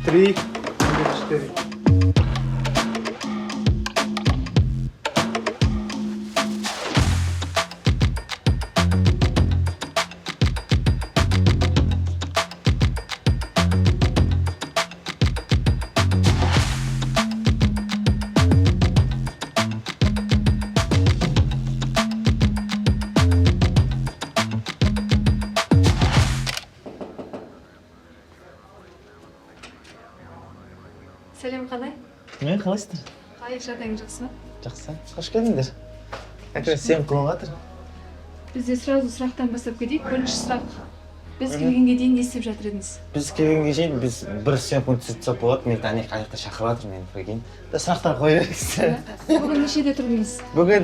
3, 4. Сәлем қалай? Мен қалайсыздар? Қалай жағдайың жақсы ма? Жақсы. Қош келдіңдер. Әкелі сен қылып жатыр. Бізде сразу сұрақтан бастап кетейік. Бірінші сұрақ. Біз келгенге дейін не істеп жатыр едіңіз? Біз келгенге дейін біз бір съемканы түсірсек болады. Мен тани қайықта шақырып жатыр мені прикинь. Сұрақтар қоя беріңіздер. Бүгін нешеде тұрдыңыз? Бүгін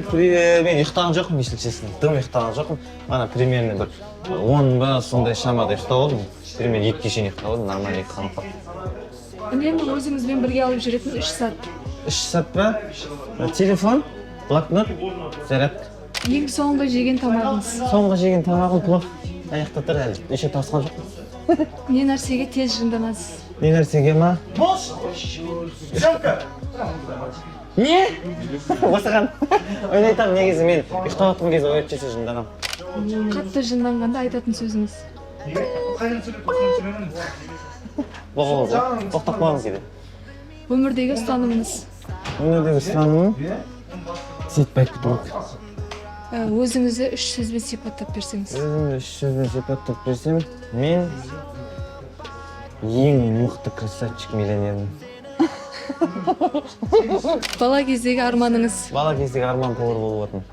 мен ұйықтаған жоқпын, если честно. Дым ұйықтаған жоқпын. Ана примерно бір 10 ба сондай шамада ұйықтап алдым. Примерно 2 шейін ұйықтап алдым, нормально ұйықтаған қалып. Үнемі өзіңізбен бірге алып жүретін 3 сағат. 3 сағат па? Телефон, блокнот, зарядка. Ең соңғы жеген тамағыңыз? Соңғы жеген тамағым плов. Аяқта тұр әлі. Еще тасқан жоқпын. Не нәрсеге тез жынданасыз? Не нәрсеге ма? Не? Осыған. Ойлайтам негізі мен ұйықтап жатқан кезде оятып жесе жынданам. Қатты жынданғанда айтатын сөзіңіз? Тоқтап қаламыз кейде. Өмірдегі ұстанымыңыз? Өмірдегі ұстанымым сетпай күтілік. Өзіңізді 3 сөзбен сипаттап берсеңіз? Өзімді 3 сөзбен сипаттап берсем, мен ең мықты красавчик миллионермін. Бала кездегі арманыңыз? Бала кездегі арман повар болып отырмын.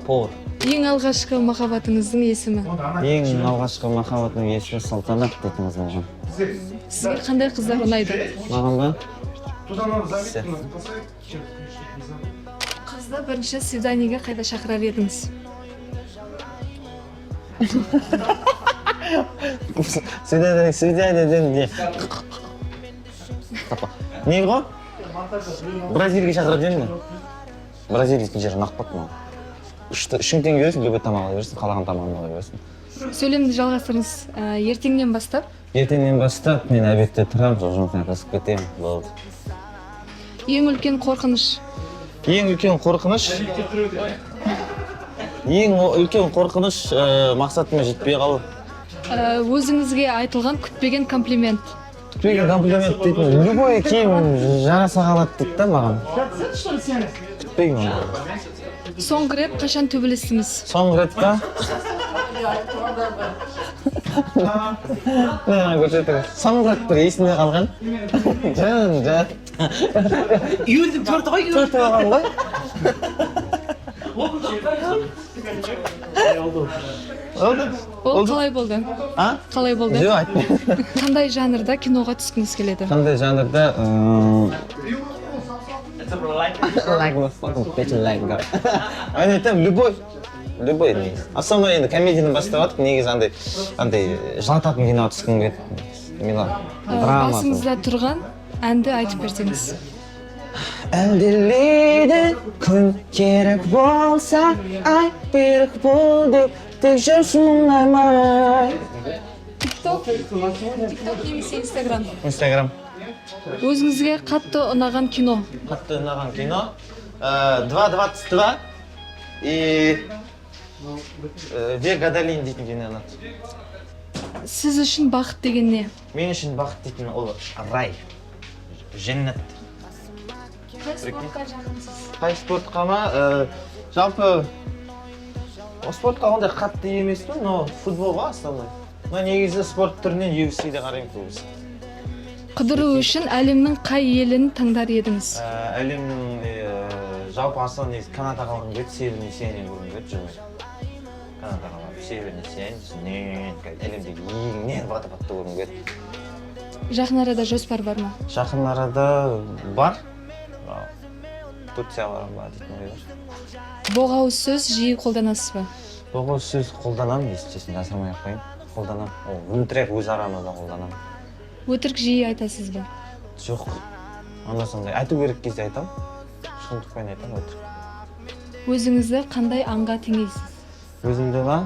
Повар. Ең алғашқы махаббатыңыздың есімі? Ең алғашқы махаббатының есімі Салтанат дейтін қыз болған. Сізге қандай қыздар ұнайды? Маған ба? Қызды бірінші свиданиеге қайда шақырар едіңіз? Свиданиеден не? Не ғой? Бразилияға шақырып едім. Бразилия дейтін жер ұнап қалды маған. Үшің теңге бересің, любой тамақ ала бересің, қалаған тамағын ала бересің. Сөйлемді жалғастырыңыз. Ертеңнен бастап? Ертеңнен бастап мен обедте тұрамын, сол жұмыстан тасып кетемін. Болды. Ең үлкен қорқыныш? Ең үлкен қорқыныш? Ең үлкен қорқыныш мақсатыма жетпей қалу. Өзіңізге айтылған күтпеген комплимент? Күтпеген комплимент дейтін, любой киім жараса қалады дейді да маған. Күтпеген оны. Соңғы рет қашан төбелестіңіз? Соңғы рет па? Соңғы рет бір есінде қалған. Жан. Үйелдің төрті ғой? Төрті қалған ғой? Ол қалай болды? Қалай болды? Жоқ, айтпай. Қандай жанрда киноға түскіңіз келеді? Қандай жанрда? Like my fucking bitch like God. Мен айтамын, любой. Любой негізі. Основной енді комедияны бастап жатып, негізі андай жылататын киноға түскім келеді. Басыңызда тұрған әнді айтып берсеңіз? Әлдилейді күн керек болса, ай берік бол деп, тек жүрсін мұңаймай. TikTok немесе Instagram? Instagram. Өзіңізге қатты ұнаған кино? Қатты ұнаған кино 2.22 и Вега Долин дейтін кино ұнады. Сіз үшін бақыт деген не? Мен үшін бақыт дейтін ол рай, жәннат. Қай спортқа жағынсыз? Қай спортқа ма? Жалпы спортқа ондай қатты емеспін, но футболға основной. Но негізі спорт түрінен UFC-де қараймын көбісі. Қыдыру үшін әлемнің қай елін таңдар едіңіз? Әлемнің жалпы основной негізі Канадаға алғым келеді, Северный сияние көргім келеді, жүрмейді. Канадаға барып, Северный сияние, әлемдегі ең водопадты көргім келеді. Жақын арада жоспар бар ма? Жақын арада бар. Турцияға барам ба дейтін ой бар. Боғауыз сөз жиі қолданасыз ба? Боғауыз сөз қолданамын, если честно, жасырмай ақ қояйын. Қолданамын. Ол өтірік өз арамызда қолданамын. Өтірік жиі айтасыз ба? Жоқ. Анда сондай айту керек кезде айтамын. Шындықпен айтамын өтірік. Өзіңізді қандай аңға теңейсіз? Өзімді ба?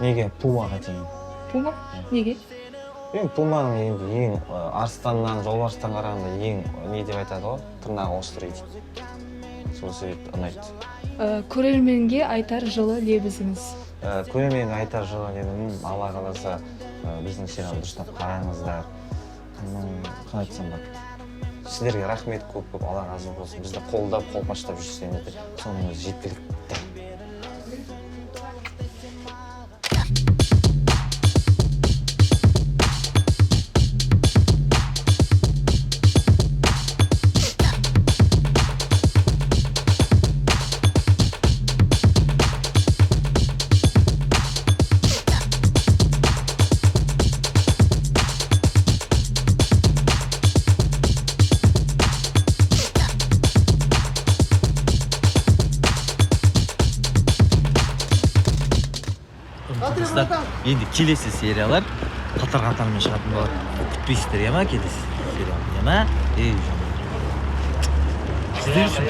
Неге? Пумаға теңеймін. Пума? Неге? Eң пуманың енді ең арыстаннан, жолбарыстан қарағанда ең не деп айтады ғой, тырнағы острый дейді. Сол себепті ұнайды. Көрерменге айтар жылы лебізіңіз. Көрерменге айтар жылы лебізім, Алла қаласа біздің сериалды дұрыстап қараңыздар. Қалай айтсам болады. Сіздерге рахмет көп, Алла разы болсын. Бізді қолдап, қолпаштап жүрсеңіздер, соның өзі жеткілікті. Енді келесі сериялар қатар-қатармен шығатын болады. Күтпейсіздер, ма келесі сериал? Ма? Сіздер үшін.